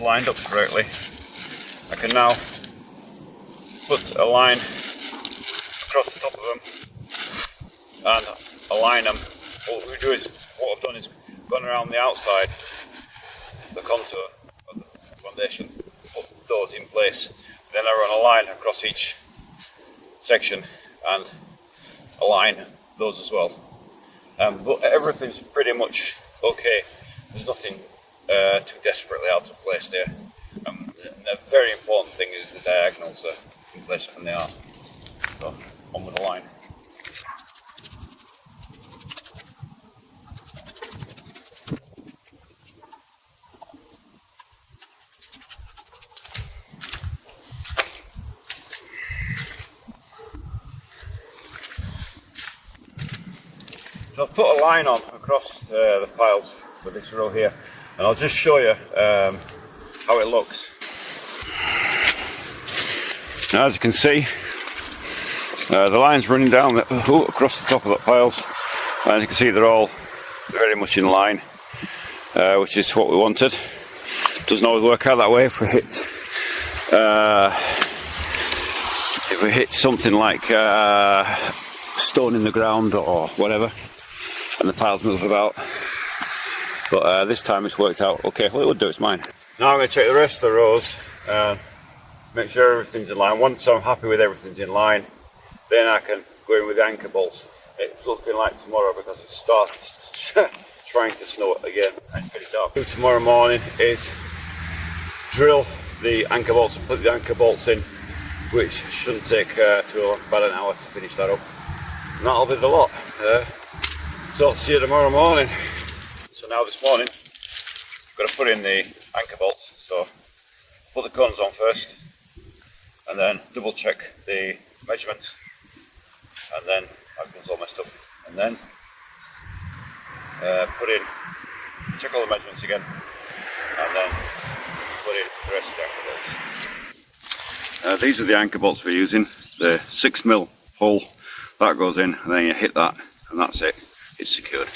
lined up correctly, I can now put a line across the top of them and align them. What I've done is gone around the outside, the contour of the foundation, put those in place. Then I run a line across each section and align those as well. But everything's pretty much okay. There's nothing too desperately out of place there. The very important thing is the diagonals are in place when they are. So on with the line. So I've put a line on across the piles for this row here, and I'll just show you how it looks. Now, as you can see, the line's running down across the top of the piles, and you can see they're all very much in line, which is what we wanted. Doesn't always work out that way if we hit something like stone in the ground or whatever, and the piles move about. But this time it's worked out okay. Well, it would do, it's mine. Now I'm going to check the rest of the rows and make sure everything's in line. Once I'm happy with everything's in line, then I can go in with the anchor bolts. It's looking like tomorrow because it started trying to snow again and it's pretty dark. Tomorrow morning is drill the anchor bolts and put the anchor bolts in, which shouldn't take too long, about an hour to finish that up. And that'll be the lot. So I'll see you tomorrow morning. So now this morning, I've got to put in the anchor bolts. So put the cones on first, and then double check the measurements, and then I've got all messed up. And then check all the measurements again, and then put in the rest of the anchor bolts. These are the anchor bolts we're using. The 6mm hole that goes in, and then you hit that, and that's it. It's secured.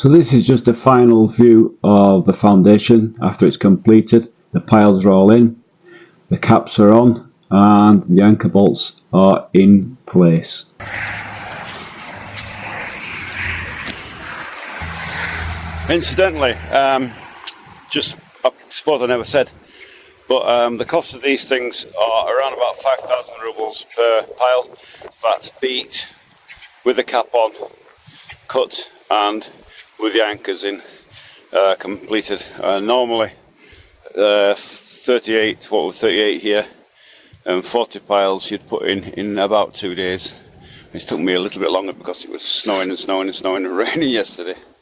So this is just a final view of the foundation after it's completed. The piles are all in, the caps are on, and the anchor bolts are in place. Incidentally, I suppose I never said, but the cost of these things are around about 5,000 rubles per pile. That's beat, with the cap on, cut, and with the anchors in, completed. Normally 38 here, and 40 piles you'd put in about 2 days. It took me a little bit longer because it was snowing and raining yesterday.